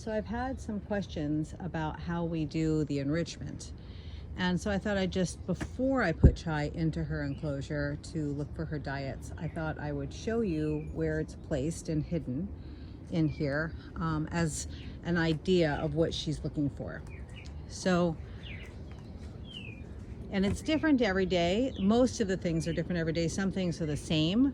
So I've had some questions about how we do the enrichment. And so I thought I'd just, before I put Chai into her enclosure to look for her diets, I thought I would show you where it's placed and hidden in here as an idea of what she's looking for. So, and it's different every day. Most of the things are different every day. Some things are the same.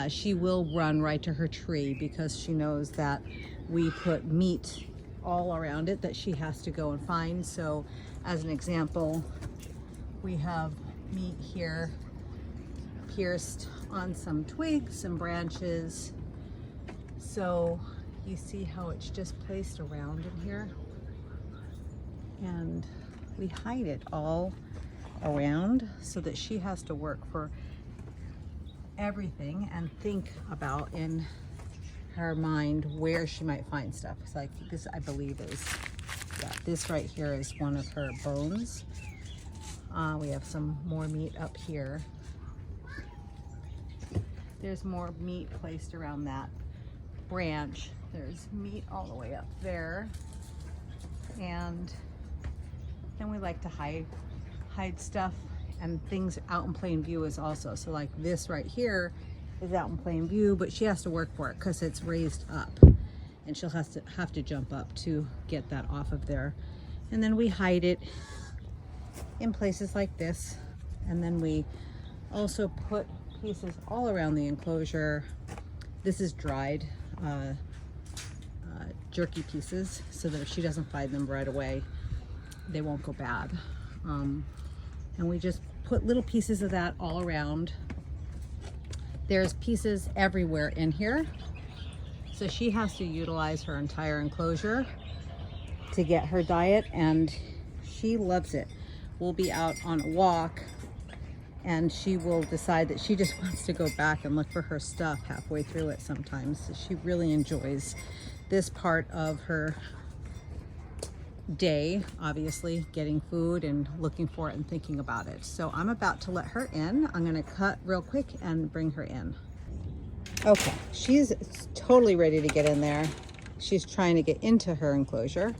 She will run right to her tree because she knows that we put meat all around it that she has to go and find. So as an example, we have meat here pierced on some twigs and branches. So you see how it's just placed around in here, and we hide it all around so that she has to work for everything and think about in her mind where she might find stuff. It's like this, I believe is, yeah, this right here is one of her bones. We have some more meat up here. There's more meat placed around that branch. There's meat all the way up there. And then we like to hide stuff, and things out in plain view is also. So like this right here is out in plain view, but she has to work for it because it's raised up, and she'll have to jump up to get that off of there. And then we hide it in places like this, and then we also put pieces all around the enclosure. This is dried jerky pieces, so that if she doesn't find them right away, they won't go bad. And we just put little pieces of that all around. There's pieces everywhere in here, so she has to utilize her entire enclosure to get her diet, and she loves it. We'll be out on a walk and she will decide that she just wants to go back and look for her stuff halfway through it sometimes. So she really enjoys this part of her day, obviously, getting food and looking for it and thinking about it. So I'm about to let her in. I'm gonna cut real quick and bring her in. Okay, she's totally ready to get in there. She's trying to get into her enclosure.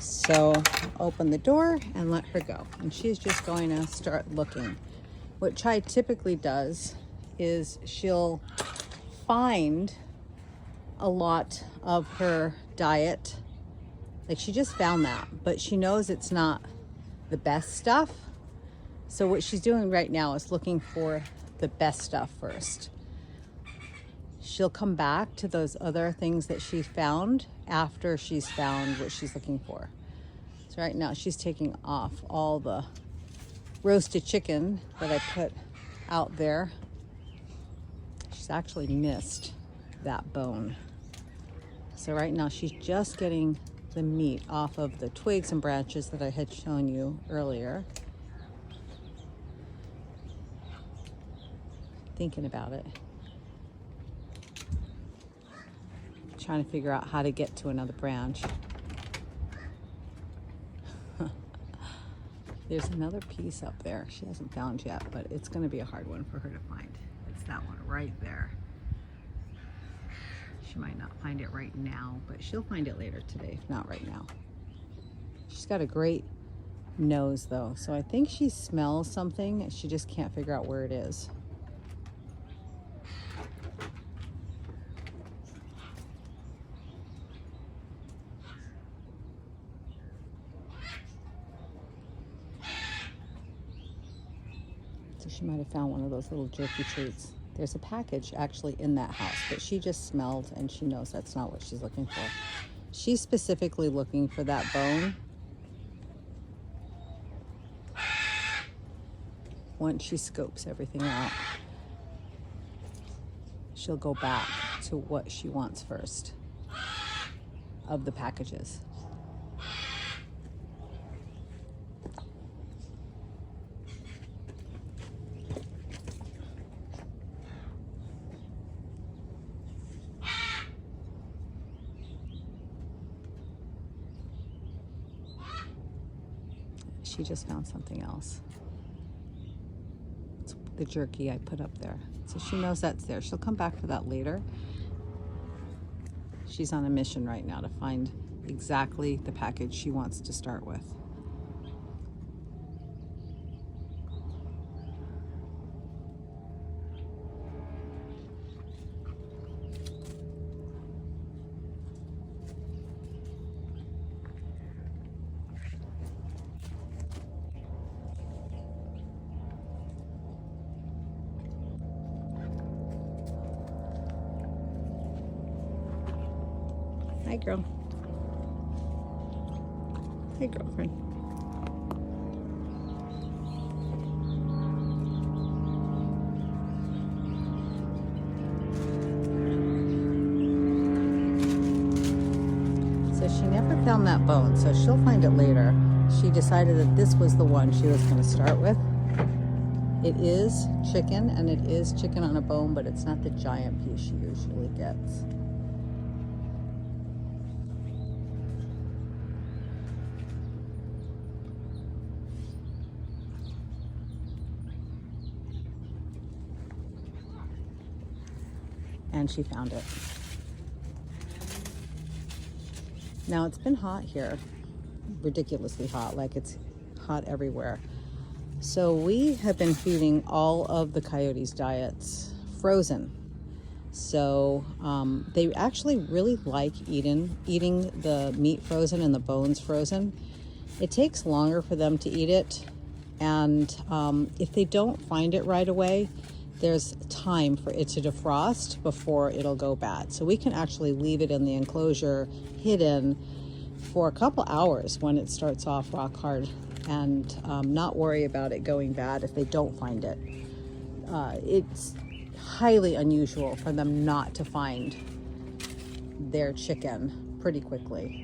So open the door and let her go. And she's just going to start looking. What Chai typically does is she'll find a lot of her diet. Like she just found that, but she knows it's not the best stuff. So what she's doing right now is looking for the best stuff first. She'll come back to those other things that she found after she's found what she's looking for. So right now she's taking off all the roasted chicken that I put out there. She's actually missed that bone. So right now she's just getting the meat off of the twigs and branches that I had shown you earlier. Thinking about it. Trying to figure out how to get to another branch. There's another piece up there she hasn't found yet, but it's going to be a hard one for her to find. It's that one right there. She might not find it right now, but she'll find it later today, if not right now. She's got a great nose though, so I think she smells something and she just can't figure out where it is. So she might have found one of those little jerky treats. There's a package actually in that house, but she just smelled and she knows that's not what she's looking for. She's specifically looking for that bone. Once she scopes everything out, she'll go back to what she wants first of the packages. She just found something else. It's the jerky I put up there. So she knows that's there. She'll come back for that later. She's on a mission right now to find exactly the package she wants to start with. Hi, girl. Hey, girlfriend. So she never found that bone, so she'll find it later. She decided that this was the one she was going to start with. It is chicken, and it is chicken on a bone, but it's not the giant piece she usually gets. And she found it. Now it's been hot here, ridiculously hot, like it's hot everywhere. So we have been feeding all of the coyotes' diets frozen. So they actually really like eating the meat frozen and the bones frozen. It takes longer for them to eat it, and if they don't find it right away, there's time for it to defrost before it'll go bad. So we can actually leave it in the enclosure hidden for a couple hours when it starts off rock hard, and not worry about it going bad if they don't find it. It's highly unusual for them not to find their chicken pretty quickly.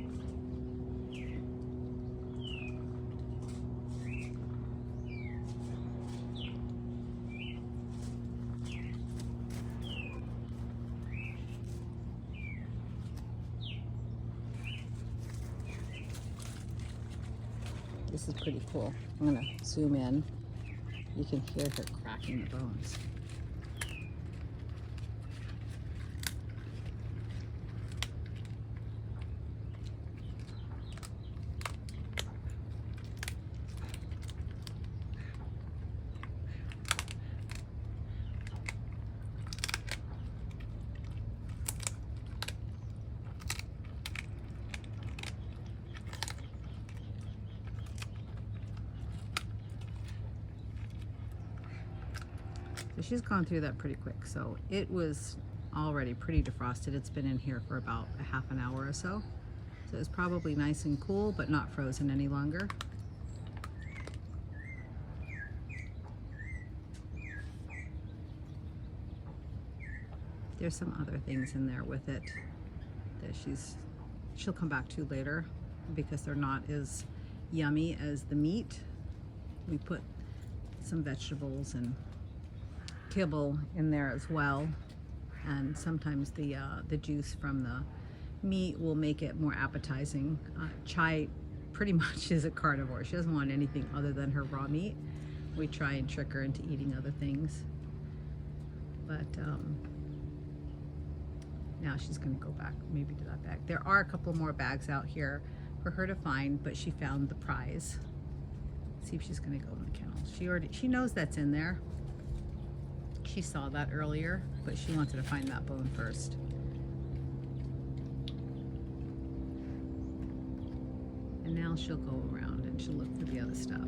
This is pretty cool. I'm gonna zoom in. You can hear her cracking the bones. So she's gone through that pretty quick. So it was already pretty defrosted. It's been in here for about a half an hour or so. So it's probably nice and cool, but not frozen any longer. There's some other things in there with it that she'll come back to later because they're not as yummy as the meat. We put some vegetables and kibble in there as well, and sometimes the juice from the meat will make it more appetizing. Chai pretty much is a carnivore. She doesn't want anything other than her raw meat. We try and trick her into eating other things, but now she's going to go back maybe to that bag. There are a couple more bags out here for her to find, but she found the prize. See if she's going to go in the kennel. She knows that's in there. She saw that earlier, but she wanted to find that bone first. And now she'll go around and she'll look for the other stuff.